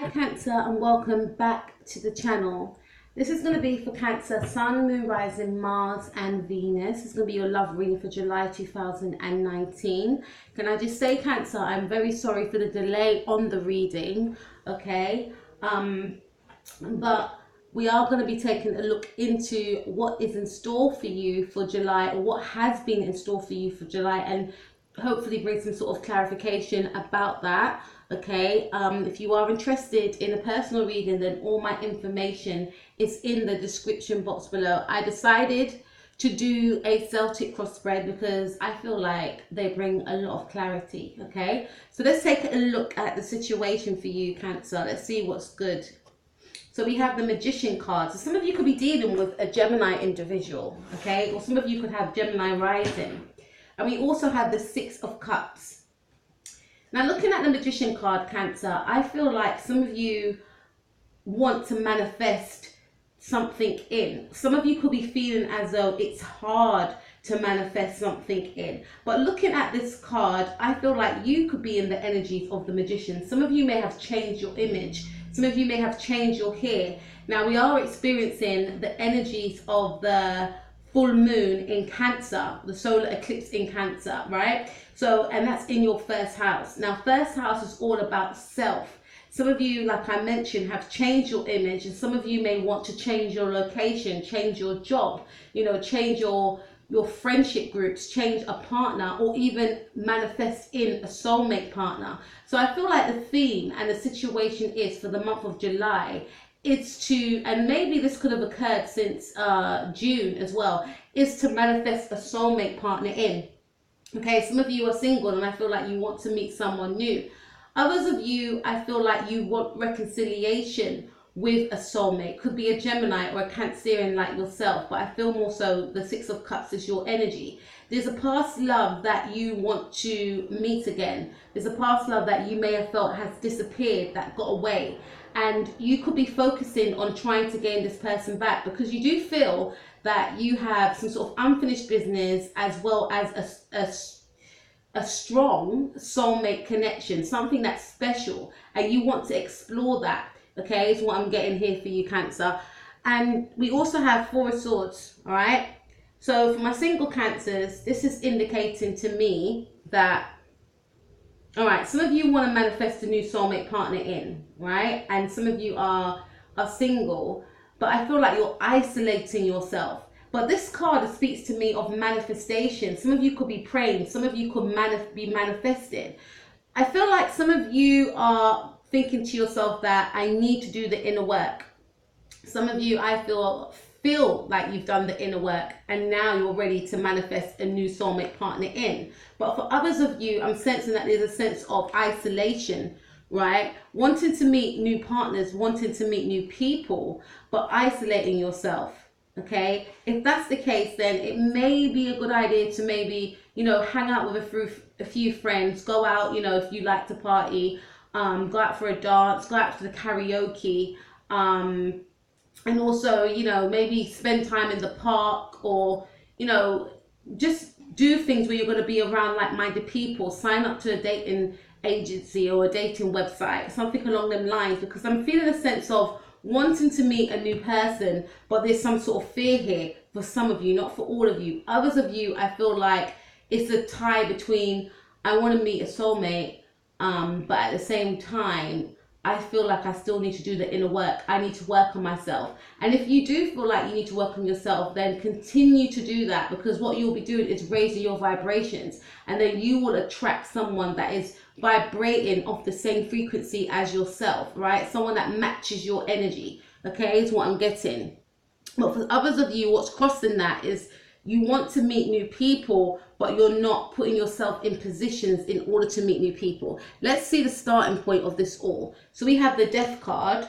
Hi Cancer, and welcome back to the channel. This is going to be for Cancer, Sun, Moon, Rising, Mars and Venus. It's going to be your love reading for July 2019. Can I just say, Cancer, I'm very sorry for the delay on the reading, okay? But we are going to be taking a look into what is in store for you for July, or what has been in store for you for July, and hopefully bring some sort of clarification about that. Okay, if you are interested in a personal reading, then all my information is in the description box below. I decided to do a Celtic cross spread because I feel like they bring a lot of clarity. Okay, so let's take a look at the situation for you, Cancer. Let's see what's good. So we have the Magician card. So some of you could be dealing with a Gemini individual, okay, or some of you could have Gemini rising. And we also have the Six of Cups. Now, looking at the Magician card, Cancer, I feel like some of you want to manifest something in. Some of you could be feeling as though it's hard to manifest something in. But looking at this card, I feel like you could be in the energies of the Magician. Some of you may have changed your image. Some of you may have changed your hair. Now, we are experiencing the energies of the full moon in Cancer, the solar eclipse in Cancer, right? So, and that's in your first house. Now, first house is all about self. Some of you, like I mentioned, have changed your image, and some of you may want to change your location, change your job, change your friendship groups, change a partner, or even manifest in a soulmate partner. So I feel like the theme and the situation is for the month of July, it's to, and maybe this could have occurred since June as well, is to manifest a soulmate partner in. Okay, some of you are single and I feel like you want to meet someone new. Others of you, I feel like you want reconciliation with a soulmate. Could be a Gemini or a Cancerian like yourself, but I feel more so the Six of Cups is your energy. There's a past love that you want to meet again. There's a past love that you may have felt has disappeared, that got away. And you could be focusing on trying to gain this person back because you do feel that you have some sort of unfinished business as well as a strong soulmate connection, something that's special, and you want to explore that. Okay, is what I'm getting here for you, Cancer. And we also have Four of Swords, all right? So for my single Cancers, this is indicating to me that, all right, some of you want to manifest a new soulmate partner in, right? And some of you are single, but I feel like you're isolating yourself. But this card speaks to me of manifestation. Some of you could be praying. Some of you could be manifested. I feel like some of you are thinking to yourself that I need to do the inner work. Some of you, I feel like you've done the inner work and now you're ready to manifest a new soulmate partner in. But for others of you, I'm sensing that there's a sense of isolation, right? Wanting to meet new partners, wanting to meet new people, but isolating yourself. Okay, if that's the case, then it may be a good idea to maybe, hang out with a few friends, go out, if you like to party, go out for a dance, go out to the karaoke, and also, maybe spend time in the park, or, just do things where you're going to be around like-minded people. Sign up to a dating agency or a dating website, something along them lines, because I'm feeling a sense of wanting to meet a new person, but there's some sort of fear here for some of you, not for all of you. Others of you, I feel like it's a tie between I want to meet a soulmate, but at the same time, I feel like I still need to do the inner work. I need to work on myself. And if you do feel like you need to work on yourself, then continue to do that, because what you'll be doing is raising your vibrations, and then you will attract someone that is vibrating off the same frequency as yourself, right? Someone that matches your energy, okay, is what I'm getting. But for others of you, what's crossing that is you want to meet new people, but you're not putting yourself in positions in order to meet new people. Let's see the starting point of this all. So we have the Death card,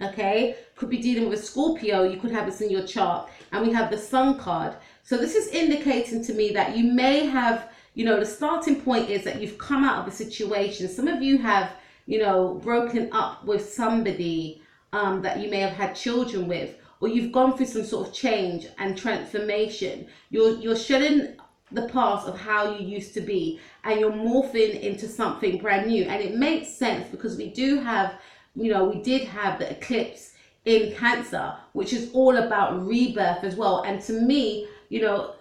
okay? Could be dealing with a Scorpio, you could have this in your chart. And we have the Sun card. So this is indicating to me that you may have, the starting point is that you've come out of a situation. Some of you have, broken up with somebody that you may have had children with, or you've gone through some sort of change and transformation. You're shedding the past of how you used to be, and you're morphing into something brand new. And it makes sense because we do have you know, we did have the eclipse in Cancer, which is all about rebirth as well. And to me, the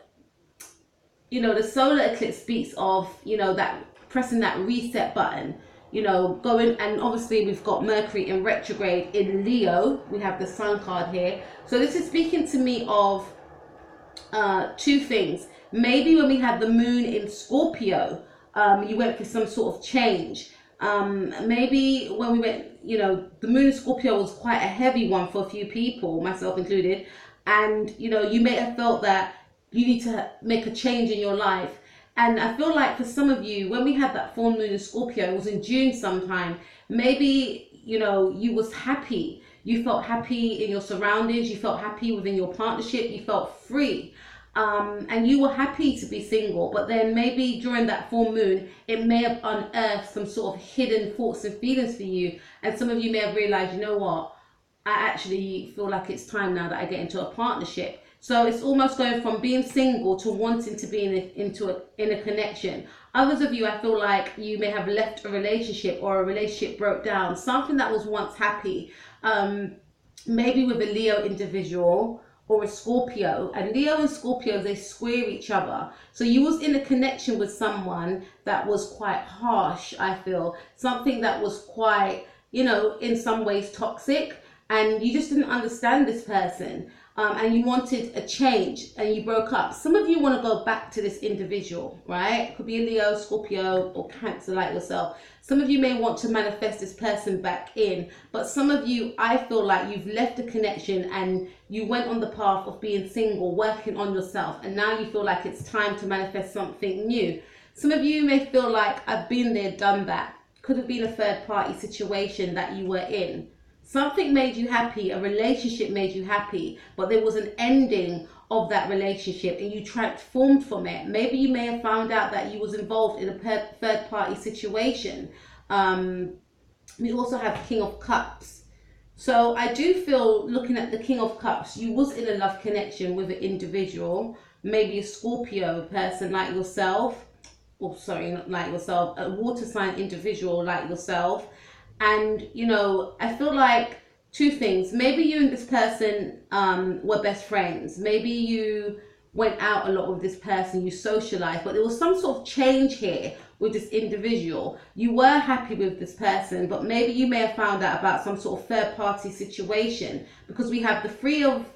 solar eclipse speaks of, that pressing that reset button, going, and obviously we've got Mercury in retrograde in Leo. We have the Sun card here. So this is speaking to me of two things. Maybe when we had the moon in Scorpio, you went for some sort of change. Maybe when we went, the moon in Scorpio was quite a heavy one for a few people, myself included. And, you may have felt that you need to make a change in your life. And I feel like for some of you, when we had that full moon in Scorpio, it was in June sometime, maybe, you was happy. You felt happy in your surroundings. You felt happy within your partnership. You felt free. And you were happy to be single, but then maybe during that full moon, it may have unearthed some sort of hidden thoughts and feelings for you. And some of you may have realized, you know what, I actually feel like it's time now that I get into a partnership. So it's almost going from being single to wanting to be in a connection. Others of you, I feel like you may have left a relationship, or a relationship broke down, something that was once happy, maybe with a Leo individual or a Scorpio. And Leo and Scorpio, they square each other. So you was in a connection with someone that was quite harsh, I feel. Something that was quite, in some ways toxic. And you just didn't understand this person. And you wanted a change, and you broke up. Some of you want to go back to this individual, right? It could be a Leo, Scorpio, or Cancer like yourself. Some of you may want to manifest this person back in, but some of you, I feel like you've left a connection and you went on the path of being single, working on yourself, and now you feel like it's time to manifest something new. Some of you may feel like, I've been there, done that. Could have been a third party situation that you were in. Something made you happy, a relationship made you happy, but there was an ending of that relationship and you transformed from it. Maybe you may have found out that you was involved in a third party situation. We also have King of Cups. So I do feel, looking at the King of Cups, you was in a love connection with an individual, maybe a Scorpio person like yourself, or sorry, not like yourself, a water sign individual like yourself. And, I feel like two things. Maybe you and this person were best friends. Maybe you went out a lot with this person, you socialized, but there was some sort of change here with this individual. You were happy with this person, but maybe you may have found out about some sort of third party situation, because we have the Three of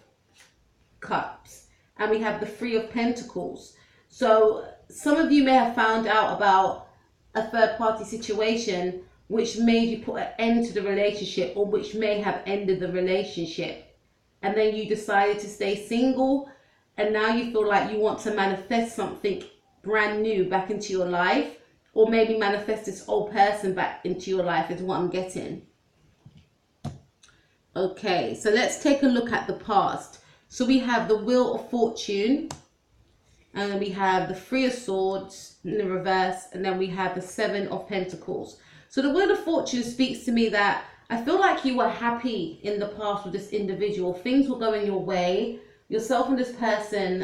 Cups and we have the Three of Pentacles. So some of you may have found out about a third party situation which made you put an end to the relationship, or which may have ended the relationship. And then you decided to stay single, and now you feel like you want to manifest something brand new back into your life, or maybe manifest this old person back into your life is what I'm getting. Okay, so let's take a look at the past. So we have the Wheel of Fortune, and then we have the Three of Swords in the reverse, and then we have the Seven of Pentacles. So the Wheel of Fortune speaks to me that I feel like you were happy in the past with this individual. Things were going your way. Yourself and this person,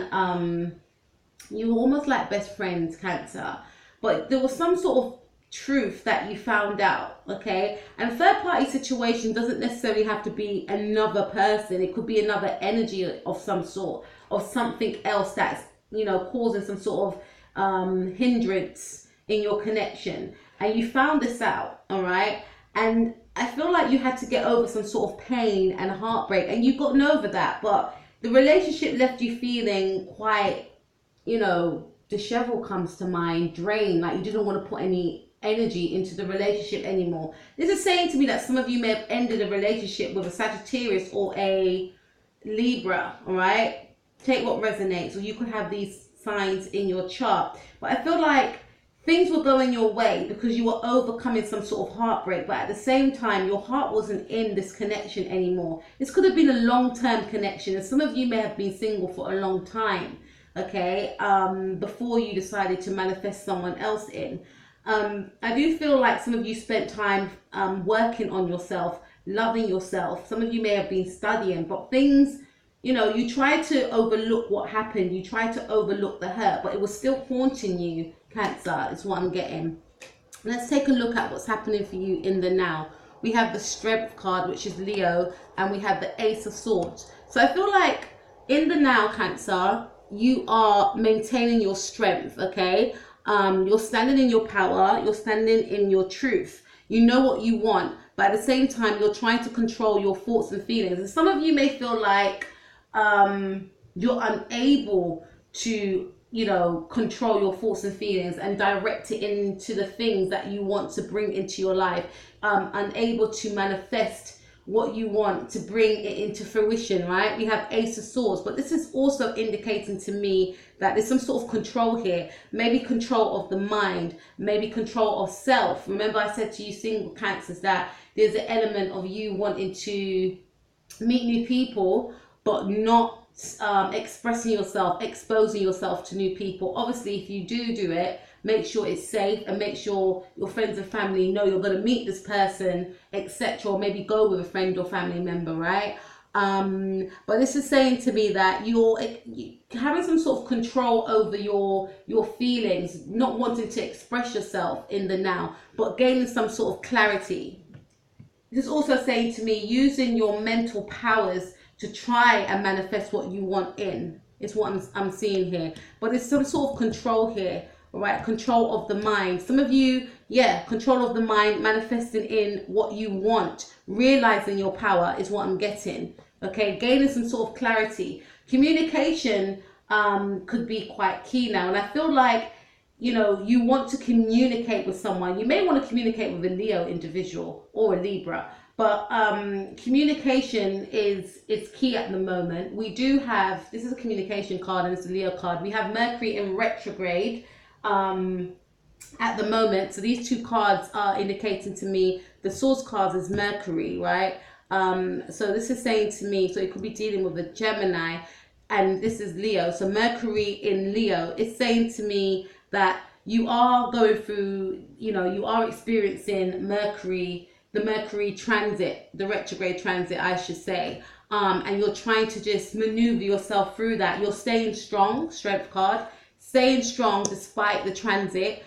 you were almost like best friends, Cancer. But there was some sort of truth that you found out, okay? And third party situation doesn't necessarily have to be another person. It could be another energy of some sort, of something else that's, causing some sort of hindrance in your connection. And you found this out, all right? And I feel like you had to get over some sort of pain and heartbreak, and you've gotten over that. But the relationship left you feeling quite, disheveled comes to mind, drained, like you didn't want to put any energy into the relationship anymore. This is saying to me that some of you may have ended a relationship with a Sagittarius or a Libra, all right? Take what resonates, or you could have these signs in your chart. But I feel like things were going your way because you were overcoming some sort of heartbreak, but at the same time, your heart wasn't in this connection anymore. This could have been a long-term connection, and some of you may have been single for a long time, okay, before you decided to manifest someone else in. I do feel like some of you spent time working on yourself, loving yourself. Some of you may have been studying, but things, you tried to overlook what happened. You tried to overlook the hurt, but it was still haunting you, Cancer, is what I'm getting. Let's take a look at what's happening for you in the now. we have the Strength card, which is Leo, and we have the Ace of Swords. So I feel like in the now, Cancer, you are maintaining your strength, okay? You're standing in your power, you're standing in your truth. You know what you want, but at the same time, you're trying to control your thoughts and feelings. And some of you may feel like you're unable to, you know, control your thoughts and feelings and direct it into the things that you want to bring into your life, unable to manifest what you want to bring it into fruition, right? We have Ace of Swords, but this is also indicating to me that there's some sort of control here, maybe control of the mind, maybe control of self. Remember I said to you, single Cancers, that there's an element of you wanting to meet new people, but not expressing yourself, exposing yourself to new people. Obviously, if you do it, make sure it's safe and make sure your friends and family know you're going to meet this person, etc. Or maybe go with a friend or family member, right? But this is saying to me that you're having some sort of control over your feelings, not wanting to express yourself in the now, but gaining some sort of clarity. This is also saying to me using your mental powers to try and manifest what you want in. It's what I'm seeing here. But there's some sort of control here, right? Control of the mind. Some of you, yeah, control of the mind, manifesting in what you want, realizing your power is what I'm getting. Okay, gaining some sort of clarity. Communication could be quite key now. And I feel like, you know, you want to communicate with someone. You may want to communicate with a Leo individual or a Libra, but communication is key at the moment. We do have, this is a communication card and it's a Leo card. We have Mercury in retrograde at the moment. So these two cards are indicating to me, the Swords cards is Mercury, right? So this is saying to me, so it could be dealing with a Gemini, and this is Leo. So Mercury in Leo is saying to me that you are going through, you know, you are experiencing Mercury, the Mercury transit, the retrograde transit, I should say. And you're trying to just maneuver yourself through that. You're staying strong, Strength card, staying strong despite the transit,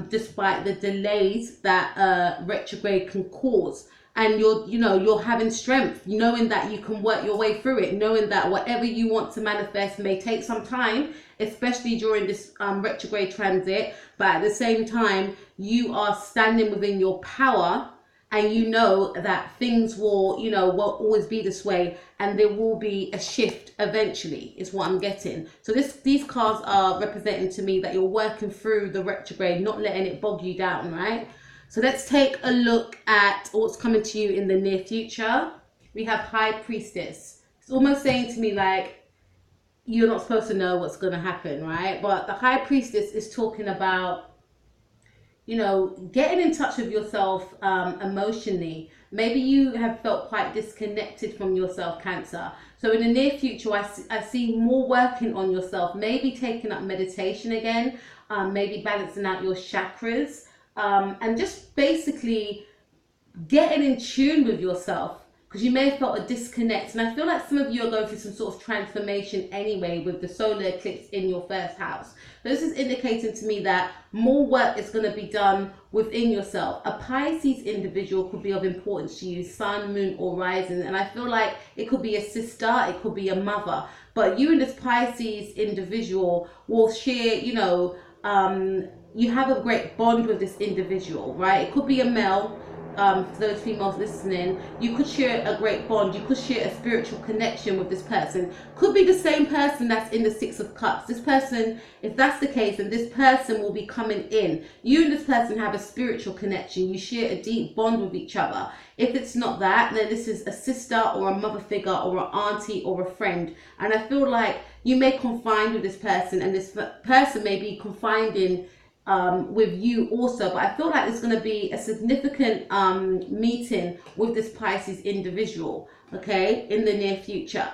despite the delays that retrograde can cause. And you're having strength, knowing that you can work your way through it, knowing that whatever you want to manifest may take some time, especially during this retrograde transit. But at the same time, you are standing within your power, and you know that things will always be this way, and there will be a shift eventually, is what I'm getting. So these cards are representing to me that you're working through the retrograde, not letting it bog you down, right? So let's take a look at what's coming to you in the near future. We have High Priestess. It's almost saying to me like you're not supposed to know what's going to happen, right? But the High Priestess is talking about, you know, getting in touch with yourself emotionally. Maybe you have felt quite disconnected from yourself, Cancer. So in the near future, I see more working on yourself, maybe taking up meditation again, maybe balancing out your chakras. And just basically getting in tune with yourself, because you may have felt a disconnect. And I feel like some of you are going through some sort of transformation anyway with the solar eclipse in your first house. So this is indicating to me that more work is going to be done within yourself. A Pisces individual could be of importance to you, Sun, Moon, or Rising. And I feel like it could be a sister, it could be a mother. But you and this Pisces individual will share, you have a great bond with this individual, right? It could be a male, for those females listening. You could share a great bond. You could share a spiritual connection with this person. Could be the same person that's in the Six of Cups. This person, if that's the case, then this person will be coming in. You and this person have a spiritual connection. You share a deep bond with each other. If it's not that, then this is a sister or a mother figure or an auntie or a friend. And I feel like you may confide with this person, and this person may be confiding with you also. But I feel like there's going to be a significant meeting with this Pisces individual, okay, in the near future.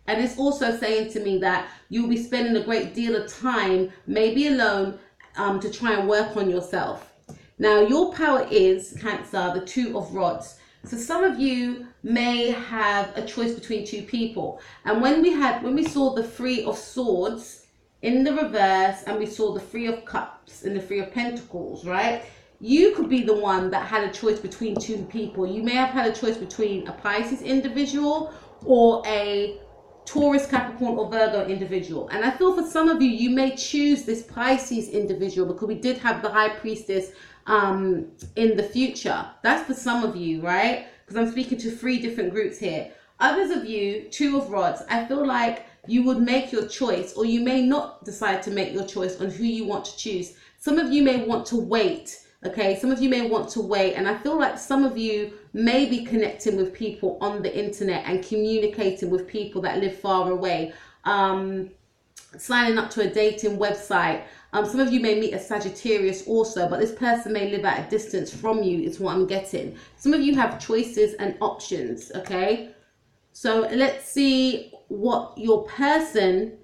And it's also saying to me that you'll be spending a great deal of time, maybe alone, to try and work on yourself. Now, your power is, Cancer, the Two of Rods. So some of you may have a choice between two people. And when we saw the Three of Swords in the reverse, and we saw the Three of Cups and the Three of Pentacles, right? you could be the one that had a choice between two people. You may have had a choice between a Pisces individual or a Taurus, Capricorn, or Virgo individual. And I feel for some of you, you may choose this Pisces individual because we did have the High Priestess in the future. That's for some of you, right? Because I'm speaking to 3 different groups here. Others of you, 2 of Rods, I feel like you would make your choice, or you may not decide to make your choice on who you want to choose. Some of you may want to wait. Okay, some of you may want to wait, and I feel like some of you may be connecting with people on the internet and communicating with people that live far away, signing up to a dating website. Some of you may meet a Sagittarius also, but this person may live at a distance from you is what I'm getting. Some of you have choices and options, okay? So let's see what your person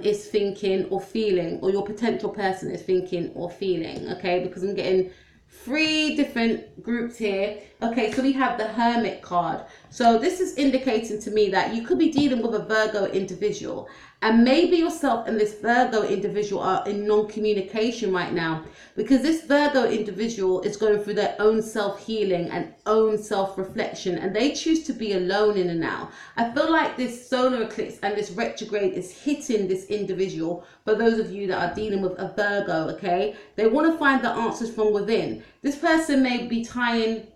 is thinking or feeling, or your potential person is thinking or feeling, okay? Because I'm getting 3 different groups here. Okay, so we have the Hermit card. So this is indicating to me that you could be dealing with a Virgo individual, and maybe yourself and this Virgo individual are in non-communication right now, because this Virgo individual is going through their own self-healing and own self-reflection, and they choose to be alone in the now. I feel like this solar eclipse and this retrograde is hitting this individual. For those of you that are dealing with a Virgo, okay, they want to find the answers from within. This person may be tying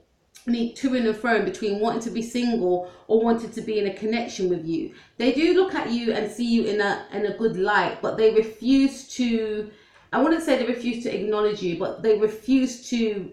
to and fro between wanting to be single or wanting to be in a connection with you. They do look at you and see you in a good light, but they refuse to, I wouldn't say they refuse to acknowledge you, but they refuse to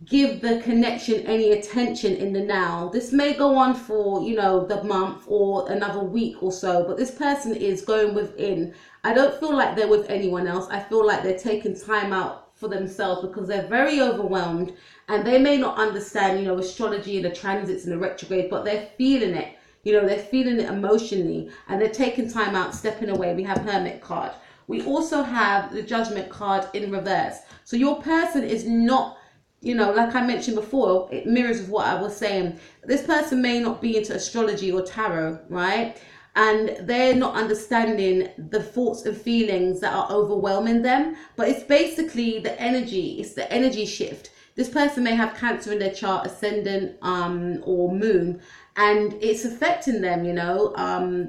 give the connection any attention in the now. This may go on for, you know, the month or another week or so, but this person is going within. I don't feel like they're with anyone else. I feel like they're taking time out for themselves because they're very overwhelmed, and they may not understand, you know, astrology and the transits and the retrograde, but they're feeling it. You know, they're feeling it emotionally, and they're taking time out, stepping away. We have Hermit card. We also have the Judgment card in reverse. So your person is not, you know, like I mentioned before, it mirrors with what I was saying. This person may not be into astrology or tarot, right? And they're not understanding the thoughts and feelings that are overwhelming them. But it's basically the energy. It's the energy shift. This person may have Cancer in their chart, ascendant or moon, and it's affecting them, you know.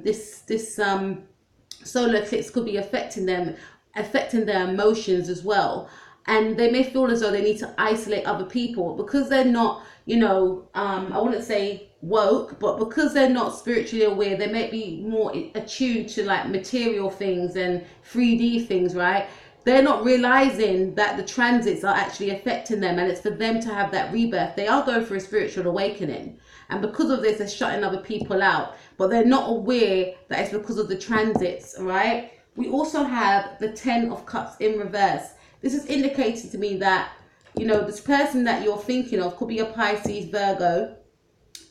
This solar eclipse could be affecting them, affecting their emotions as well. And they may feel as though they need to isolate other people because they're not, you know, I wouldn't say woke, but because they're not spiritually aware, they may be more attuned to like material things and 3D things, right? They're not realizing that the transits are actually affecting them, and it's for them to have that rebirth. They are going through a spiritual awakening, and because of this, they're shutting other people out, but they're not aware that it's because of the transits, right? We also have the 10 of Cups in reverse. This is indicating to me that, you know, this person that you're thinking of could be a Pisces, Virgo,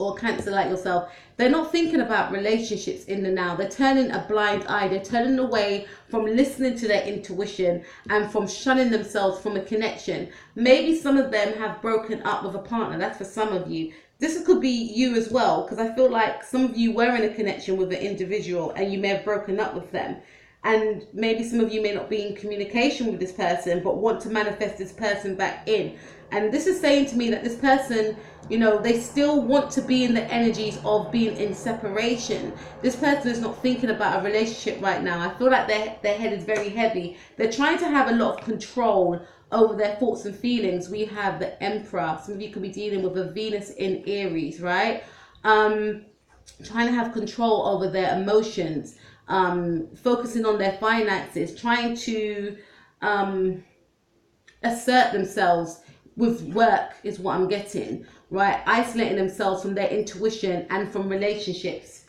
or Cancer like yourself. They're not thinking about relationships in the now. They're turning a blind eye. They're turning away from listening to their intuition and from shunning themselves from a connection. Maybe some of them have broken up with a partner. That's for some of you. This could be you as well, because I feel like some of you were in a connection with an individual and you may have broken up with them. And maybe some of you may not be in communication with this person, but want to manifest this person back in. And this is saying to me that this person, you know, they still want to be in the energies of being in separation. This person is not thinking about a relationship right now. I feel like their head is very heavy. They're trying to have a lot of control over their thoughts and feelings. We have the Emperor. Some of you could be dealing with a Venus in Aries, right? Trying to have control over their emotions. Focusing on their finances, trying to assert themselves with work is what I'm getting, right? Isolating themselves from their intuition and from relationships,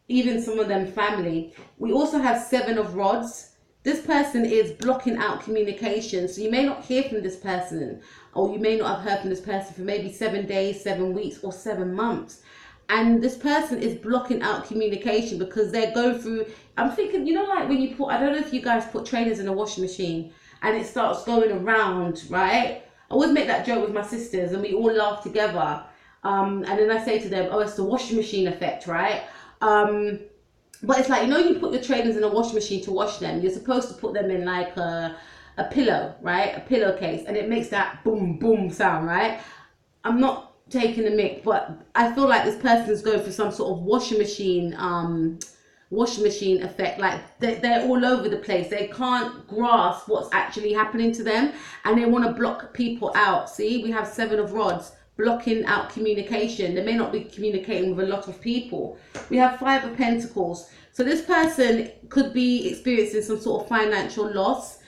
even some of them family. We also have 7 of Rods. This person is blocking out communication, so you may not hear from this person, or you may not have heard from this person for maybe 7 days, 7 weeks, or 7 months. And this person is blocking out communication because they're going through, I'm thinking, you know, like when you put, I don't know if you guys put trainers in a washing machine and it starts going around, right? I always make that joke with my sisters and we all laugh together. And then I say to them, oh, it's the washing machine effect, right? But it's like, you know, you put your trainers in a washing machine to wash them. You're supposed to put them in like a a pillow, right? A pillowcase, and it makes that boom, boom sound, right? I'm not taking the mic, but I feel like this person is going through some sort of washing machine effect. Like they're all over the place. They can't grasp what's actually happening to them, and they want to block people out. See, we have 7 of Rods, blocking out communication. They may not be communicating with a lot of people. We have 5 of Pentacles. So this person could be experiencing some sort of financial loss.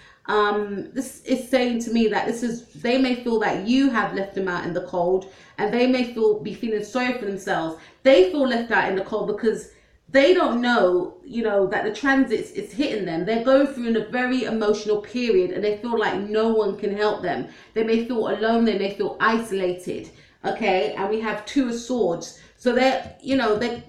This is saying to me that they may feel that you have left them out in the cold, and they may be feeling sorry for themselves. They feel left out in the cold because they don't know, that the transits is hitting them. They're going through a very emotional period, and they feel like no one can help them. They may feel alone. They may feel isolated. Okay, and we have 2 of Swords. So they're going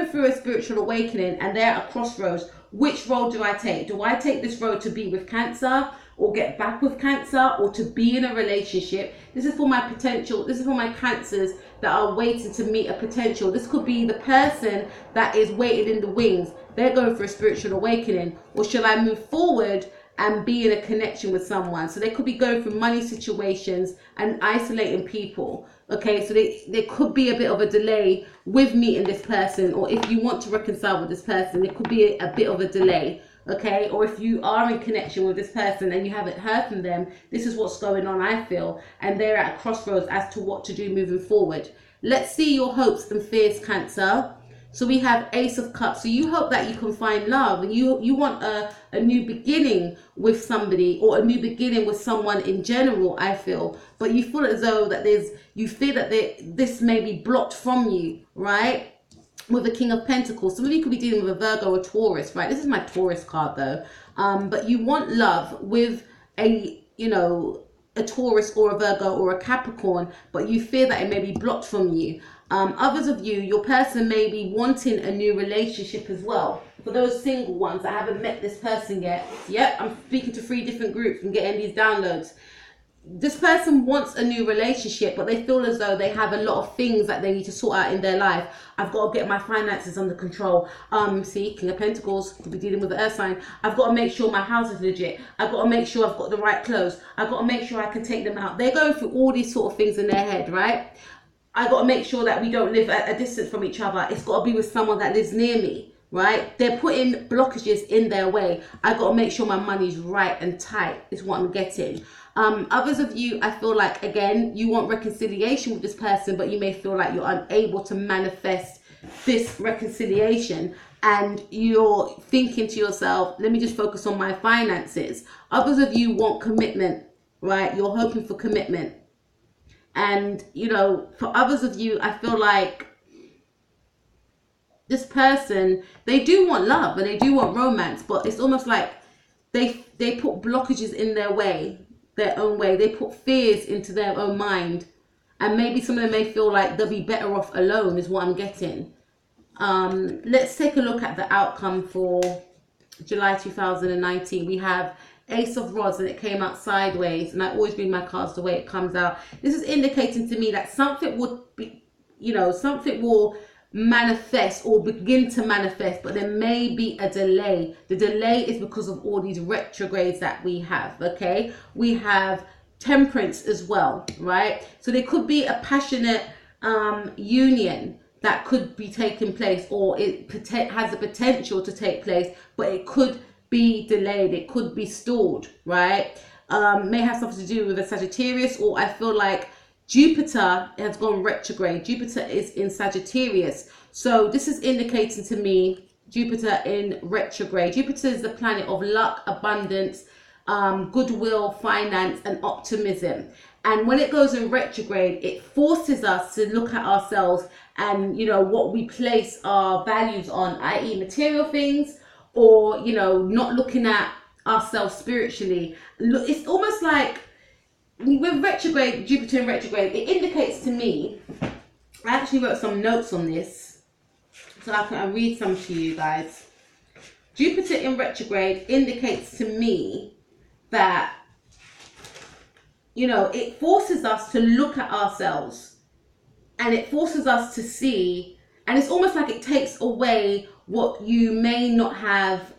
through a spiritual awakening, and they're at a crossroads. Which road do I take? Do I take this road to be with Cancer, or get back with Cancer, or to be in a relationship? This is for my potential. This is for my Cancers that are waiting to meet a potential. This could be the person that is waiting in the wings. They're going for a spiritual awakening. Or should I move forward and be in a connection with someone? So they could be going through money situations and isolating people. Okay, so there could be a bit of a delay with meeting this person, or if you want to reconcile with this person, there could be a bit of a delay. Okay, or if you are in connection with this person and you haven't heard from them, this is what's going on, I feel, and they're at a crossroads as to what to do moving forward. Let's see your hopes and fears, Cancer. So we have Ace of Cups. So you hope that you can find love, and you want a new beginning with somebody, or a new beginning with someone in general, I feel. But you feel as though that you fear that this may be blocked from you, right? With the King of Pentacles. Some of you could be dealing with a Virgo or Taurus, right? This is my Taurus card though. But you want love with a Taurus or a Virgo or a Capricorn, but you fear that it may be blocked from you. Others of you, your person may be wanting a new relationship as well. For those single ones that haven't met this person yet, yep, I'm speaking to 3 different groups and getting these downloads. This person wants a new relationship, but they feel as though they have a lot of things that they need to sort out in their life. I've got to get my finances under control. See, King of Pentacles, could be dealing with the earth sign. I've got to make sure my house is legit. I've got to make sure I've got the right clothes. I've got to make sure I can take them out. They're going through all these sort of things in their head, right? I got to make sure that we don't live at a distance from each other. It's got to be with someone that lives near me, right? They're putting blockages in their way. I got to make sure my money's right and tight is what I'm getting. Others of you, I feel like, again, you want reconciliation with this person, but you may feel like you're unable to manifest this reconciliation, and you're thinking to yourself, let me just focus on my finances. Others of you want commitment, right? You're hoping for commitment. And, for others of you, I feel like this person, they do want love and they do want romance, but it's almost like they put blockages in their own way. They put fears into their own mind. And maybe some of them may feel like they'll be better off alone, is what I'm getting. Let's take a look at the outcome for July 2019. We have Ace of Rods, and it came out sideways, and I always read my cards the way it comes out. This is indicating to me that something would be, something will manifest or begin to manifest, but there may be a delay. The delay is because of all these retrogrades that we have. Okay, we have Temperance as well, right? So there could be a passionate union that could be taking place, or it has the potential to take place, but it could be delayed, it could be stalled, right? May have something to do with a Sagittarius, or I feel like Jupiter has gone retrograde. Jupiter is in Sagittarius, so this is indicating to me Jupiter in retrograde. Jupiter is the planet of luck, abundance, goodwill, finance, and optimism. And when it goes in retrograde, it forces us to look at ourselves and what we place our values on, i.e. material things, or not looking at ourselves spiritually. It's almost like with retrograde, Jupiter in retrograde, it indicates to me, I actually wrote some notes on this so I can read some to you guys. Jupiter in retrograde indicates to me that it forces us to look at ourselves, and it forces us to see, and it's almost like it takes away what you may not have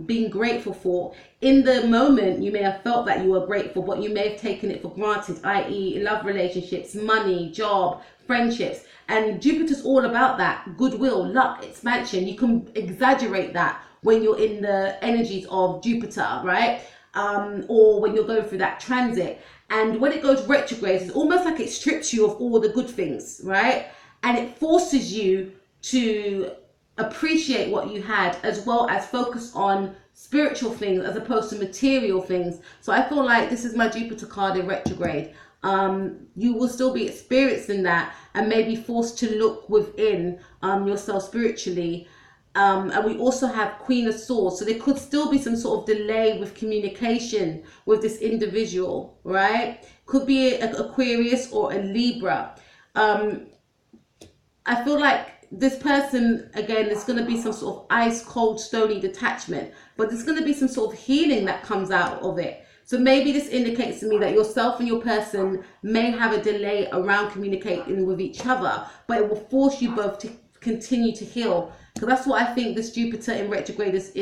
been grateful for. In the moment, you may have felt that you were grateful, but you may have taken it for granted, i.e. love relationships, money, job, friendships. And Jupiter's all about that. Goodwill, luck, expansion. You can exaggerate that when you're in the energies of Jupiter, right? Or when you're going through that transit. And when it goes retrograde, it's almost like it strips you of all the good things, right? And it forces you to appreciate what you had, as well as focus on spiritual things as opposed to material things. So I feel like this is my Jupiter card in retrograde. You will still be experiencing that and maybe forced to look within yourself spiritually. And we also have Queen of Swords, so there could still be some sort of delay with communication with this individual, right? Could be an Aquarius or a Libra. I feel like this person, again, there's going to be some sort of ice cold stony detachment, but there's going to be some sort of healing that comes out of it. So maybe this indicates to me that yourself and your person may have a delay around communicating with each other, but it will force you both to continue to heal. Because that's what I think this Jupiter in retrograde is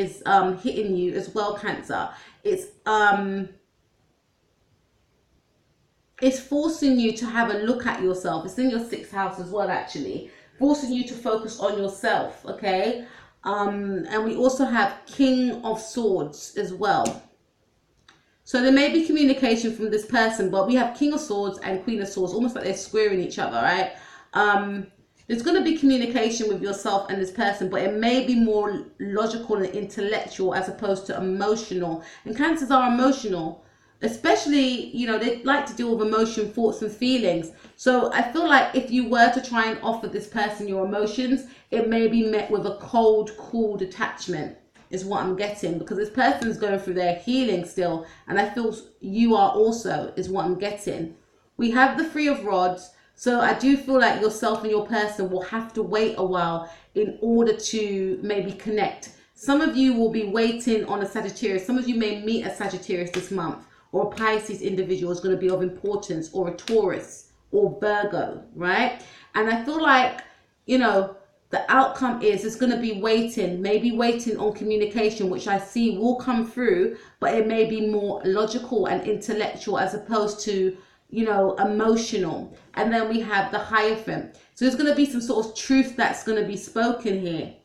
hitting you as well, Cancer. It's forcing you to have a look at yourself. It's in your 6th house as well, actually. Forcing you to focus on yourself, okay? And we also have King of Swords as well. So there may be communication from this person, but we have King of Swords and Queen of Swords, almost like they're squaring each other, right? There's going to be communication with yourself and this person, but it may be more logical and intellectual as opposed to emotional. And Cancers are emotional, especially, you know, they like to deal with emotion, thoughts and feelings. So I feel like if you were to try and offer this person your emotions, it may be met with a cold, cool detachment is what I'm getting, because this person is going through their healing still, and I feel you are also, is what I'm getting. We have the Three of Rods. So I do feel like yourself and your person will have to wait a while in order to maybe connect. Some of you will be waiting on a Sagittarius. Some of you may meet a Sagittarius this month, or a Pisces individual is going to be of importance, or a Taurus or Virgo, right? And I feel like, you know, the outcome is it's going to be waiting, maybe waiting on communication, which I see will come through, but it may be more logical and intellectual as opposed to, you know, emotional. And then we have the Hierophant. So there's going to be some sort of truth that's going to be spoken here.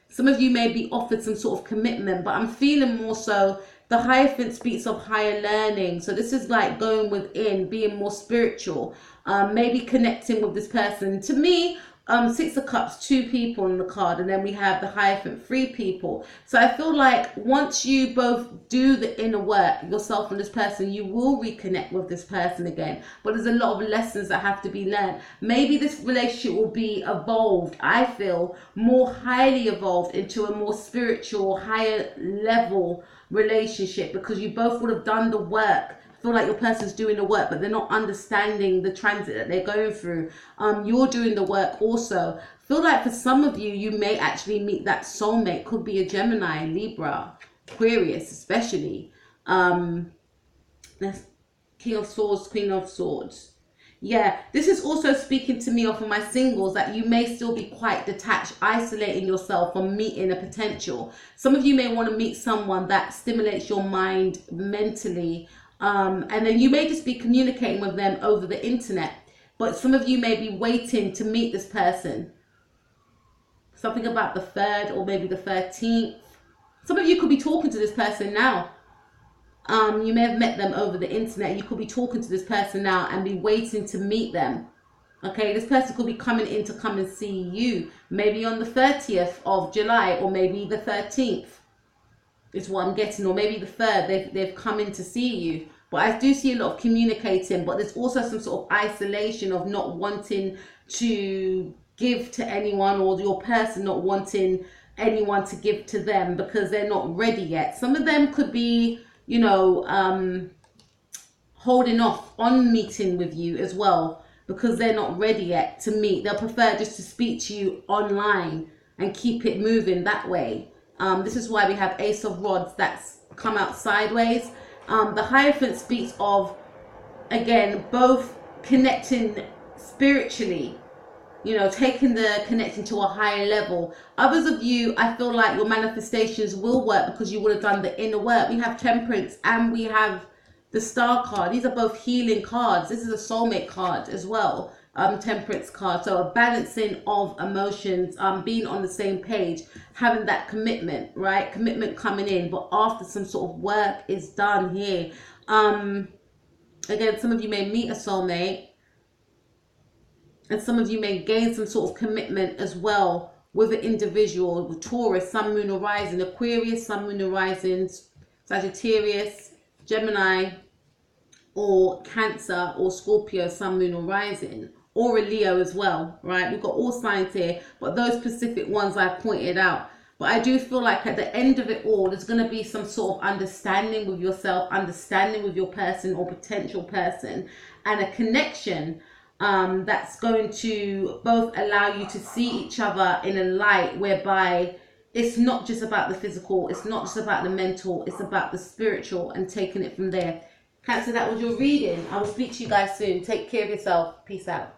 Some of you may be offered some sort of commitment, but I'm feeling more so the Hierophant speaks of higher learning. So this is like going within, being more spiritual, maybe connecting with this person. To me, 6 of Cups, 2 people on the card, and then we have the Hierophant, 3 people. So I feel like once you both do the inner work, yourself and this person, you will reconnect with this person again. But there's a lot of lessons that have to be learned. Maybe this relationship will be evolved, I feel, more highly evolved into a more spiritual, higher level relationship, because you both would have done the work. Feel like your person's doing the work, but they're not understanding the transit that they're going through. You're doing the work also. Feel like for some of you, you may actually meet that soulmate. Could be a Gemini, Libra, Aquarius especially. That's King of Swords, Queen of Swords. Yeah, this is also speaking to me off of my singles, that you may still be quite detached, isolating yourself from meeting a potential. Some of you may want to meet someone that stimulates your mind mentally, and then you may just be communicating with them over the internet. But some of you may be waiting to meet this person. Something about the 3rd or maybe the 13th. Some of you could be talking to this person now. You may have met them over the internet. You could be talking to this person now and be waiting to meet them. Okay, this person could be coming in to come and see you. Maybe on the 30th of July, or maybe the 13th. Is what I'm getting, or maybe the 3rd, they've come in to see you. But I do see a lot of communicating, but there's also some sort of isolation of not wanting to give to anyone, or your person not wanting anyone to give to them because they're not ready yet. Some of them could be, you know, holding off on meeting with you as well because they're not ready yet to meet. They'll prefer just to speak to you online and keep it moving that way. This is why we have Ace of Rods that's come out sideways. The Hierophant speaks of, again, both connecting spiritually. you know, taking the connection to a higher level. Others of you, I feel like your manifestations will work because you would have done the inner work. We have Temperance and we have the Star card. These are both healing cards. This is a soulmate card as well. Temperance card. So a balancing of emotions, being on the same page, having that commitment, right? Commitment coming in, but after some sort of work is done here. Again, some of you may meet a soulmate, and some of you may gain some sort of commitment as well with an individual, with Taurus, Sun, Moon, or Rising, Aquarius, Sun, Moon, or Rising, Sagittarius, Gemini, or Cancer, or Scorpio, Sun, Moon, or Rising, or a Leo as well, right? We've got all signs here, but those specific ones I've pointed out. But I do feel like at the end of it all, there's going to be some sort of understanding with yourself, understanding with your person or potential person, and a connection that's going to both allow you to see each other in a light whereby it's not just about the physical, it's not just about the mental, it's about the spiritual, and taking it from there. Cancer, that was your reading. I will speak to you guys soon. Take care of yourself. Peace out.